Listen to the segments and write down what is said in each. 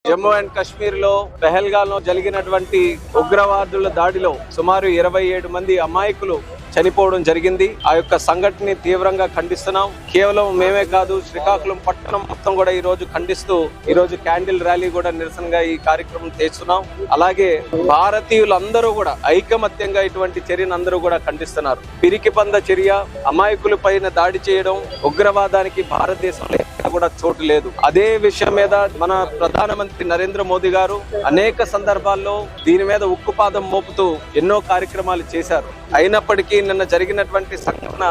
Jammu and Kashmir లో పెహల్గాం లో జరిగినటువంటి ఉగ్రవాదుల దాడిలో సుమారు 27 మంది అమాయకులు చనిపోవడం జరిగింది. ఆ యొక్క సంఘటనని తీవ్రంగా ఖండిస్తున్నాం. కేవలం మేమే కాదు, శ్రీకాకుళం పట్టణం మొత్తం కూడా ఈ రోజు ఖండిస్తూ ఈ రోజు క్యాండిల్ ర్యాలీ కూడా నిరసనగా ఈ కార్యక్రమం చేస్తున్నాం. అలాగే భారతీయులందరూ కూడా ఐకమత్యంగా ఇటువంటి చర్యను అందరూ కూడా ఖండిస్తున్నారు. పిరికి పంద చర్య, అమాయకుల పైన దాడి చేయడం, ఉగ్రవాదానికి భారతదేశంలో కూడా చోటు లేదు. అదే విషయం మీద మన ప్రధానమంత్రి నరేంద్ర మోదీ గారు అనేక సందర్భాల్లో దీని మీద ఉక్కుపాదం మోపుతూ ఎన్నో కార్యక్రమాలు చేశారు. అయినప్పటికీ నిన్న జరిగినటువంటి సంఘటన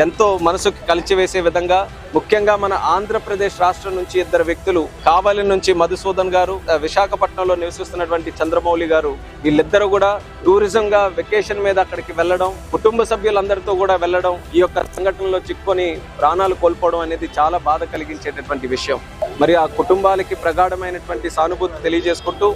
ఎంతో మనసుకు కలిచివేసే విధంగా, ముఖ్యంగా మన ఆంధ్రప్రదేశ్ రాష్ట్రం నుంచి 2 వ్యక్తులు, కావలి నుంచి మధుసూదన్ గారు, విశాఖపట్నంలో నివసిస్తున్నటువంటి చంద్రమౌళి గారు, వీళ్ళిద్దరూ కూడా టూరిజం గా వెకేషన్ మీద అక్కడికి వెళ్లడం, కుటుంబ సభ్యులందరితో కూడా వెళ్లడం, ఈ యొక్క సంఘటనలో చిక్కుకొని ప్రాణాలు కోల్పోవడం అనేది చాలా బాధ కలిగించేటటువంటి విషయం. మరి ఆ కుటుంబాలకి ప్రగాఢమైనటువంటి సానుభూతి తెలియజేసుకుంటూ,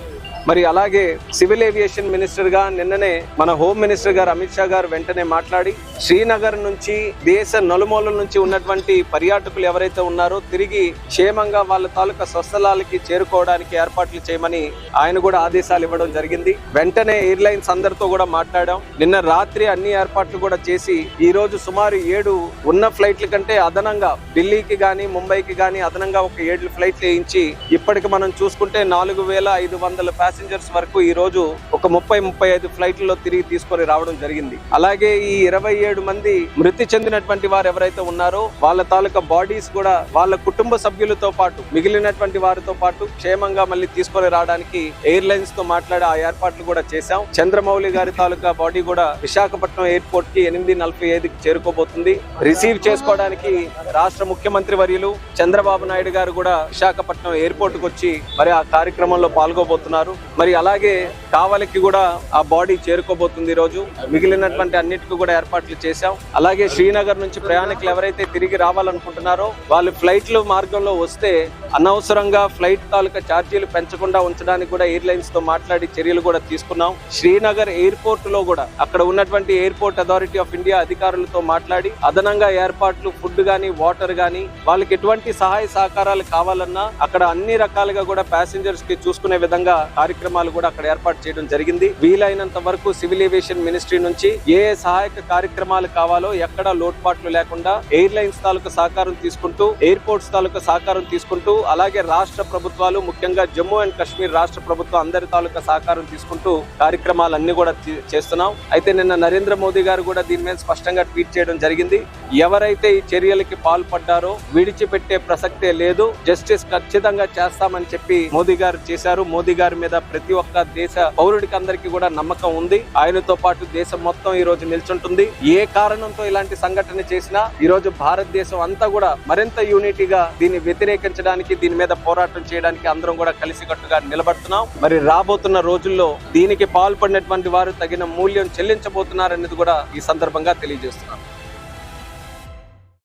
మరి అలాగే సివిల్ ఏవియేషన్ మినిస్టర్ గా నిన్ననే మన హోమ్ మినిస్టర్ గారు అమిత్ షా గారు వెంటనే మాట్లాడి శ్రీనగర్ నుంచి, దేశ నలుమూలల నుంచి ఉన్నటువంటి పర్యాటకులు ఎవరైతే ఉన్నారో తిరిగి క్షేమంగా వాళ్ళ తాలూకా స్వస్థలాలకి చేరుకోవడానికి ఏర్పాట్లు చేయమని ఆయన కూడా ఆదేశాలు ఇవ్వడం జరిగింది. వెంటనే ఎయిర్లైన్స్ అందరితో కూడా మాట్లాడాం. నిన్న రాత్రి అన్ని ఏర్పాట్లు కూడా చేసి ఈ రోజు సుమారు 7 ఉన్న ఫ్లైట్ల కంటే అదనంగా ఢిల్లీకి గానీ ముంబైకి గానీ అదనంగా ఒక 7 ఫ్లైట్లు వేయించి ఇప్పటికి మనం చూసుకుంటే 4500 ప్యాసింజర్స్ వరకు ఈ రోజు ఒక 30-35 ఫ్లైట్లలో తిరిగి తీసుకొని రావడం జరిగింది. అలాగే ఈ 27 మంది మృతి చెందినటువంటి వారు ఎవరైతే ఉన్నారో వాళ్ళ తాలూకా బాడీస్ కూడా వాళ్ళ కుటుంబ సభ్యులతో పాటు మిగిలినటువంటి వారితో పాటు క్షేమంగా మళ్ళీ తీసుకొని రావడానికి ఎయిర్లైన్స్ తో మాట్లాడి ఆ ఏర్పాట్లు కూడా చేశాం. చంద్రమౌళి గారి తాలూకా బాడీ కూడా విశాఖపట్నం ఎయిర్పోర్ట్ కి 8:45కి చేరుకోబోతుంది. రిసీవ్ చేసుకోవడానికి రాష్ట్ర ముఖ్యమంత్రి వర్యులు చంద్రబాబు నాయుడు గారు కూడా విశాఖపట్నం ఎయిర్పోర్ట్ కు వచ్చి మరి ఆ కార్యక్రమంలో పాల్గొబోతున్నారు. మరి అలాగే కావలికి కూడా ఆ బాడీ చేరుకోబోతుంది. ఈ రోజు మిగిలినటువంటి అన్నిటికీ కూడా ఏర్పాట్లు చేశాం. అలాగే శ్రీనగర్ నుంచి ప్రయాణికులు ఎవరైతే తిరిగి రావాలనుకుంటున్నారో వాళ్ళు ఫ్లైట్లు మార్గంలో వస్తే అనవసరంగా ఫ్లైట్ తాలూకా ఛార్జీలు పెంచకుండా ఉంచడానికి కూడా ఎయిర్లైన్స్ తో మాట్లాడి చర్యలు కూడా తీసుకున్నాం. శ్రీనగర్ ఎయిర్పోర్ట్ లో కూడా అక్కడ ఉన్నటువంటి ఎయిర్పోర్ట్ అథారిటీ ఆఫ్ ఇండియా అధికారులతో మాట్లాడి అదనంగా ఏర్పాట్లు, ఫుడ్ గానీ, వాటర్ గానీ, వాళ్ళకి ఎటువంటి సహాయ సహకారాలు కావాలన్నా అక్కడ అన్ని రకాలుగా కూడా ప్యాసింజర్స్ కి చూసుకునే విధంగా కార్యక్రమాలు కూడా అక్కడ ఏర్పాటు చేయడం జరిగింది. వీలైనంత వరకు సివిల్ ఏవియేషన్ మినిస్ట్రీ నుంచి ఏ సహాయక కార్యక్రమాలు కావాలో ఎక్కడ లోటుపాట్లు లేకుండా ఎయిర్లైన్స్ తాలూకా సహకారం తీసుకుంటూ, ఎయిర్పోర్ట్స్ తాలూకా సహకారం తీసుకుంటూ, అలాగే రాష్ట్ర ప్రభుత్వాలు, ముఖ్యంగా జమ్మూ అండ్ కాశ్మీర్ రాష్ట్ర ప్రభుత్వం అందరి తాలూకా సహకారం తీసుకుంటూ కార్యక్రమాలన్నీ కూడా చేస్తున్నాం. అయితే నిన్న నరేంద్ర మోదీ గారు కూడా దీని మీద స్పష్టంగా ట్వీట్ చేయడం జరిగింది. ఎవరైతే ఈ చర్యలకి పాల్పడ్డారో విడిచిపెట్టే ప్రసక్తే లేదు, జస్టిస్ ఖచ్చితంగా చేస్తామని చెప్పి మోదీ గారు చేశారు. మోదీ గారి మీద ప్రతి ఒక్క దేశ పౌరుడికి అందరికీ కూడా నమ్మకం ఉంది. ఆయనతో పాటు దేశం మొత్తం ఈ రోజు నిల్చుంటుంది. ఏ కారణంతో ఇలాంటి సంఘటన చేసినా ఈ రోజు భారతదేశం అంతా కూడా మరింత యూనిటీగా దీన్ని వ్యతిరేకించడానికి, దీని మీద పోరాటం చేయడానికి అందరం కూడా కలిసికట్టుగా నిలబడుతున్నాం. మరి రాబోతున్న రోజుల్లో దీనికి పాల్పడినటువంటి వారు తగిన మూల్యం చెల్లించబోతున్నారనేది కూడా ఈ సందర్భంగా తెలియజేస్తున్నాం.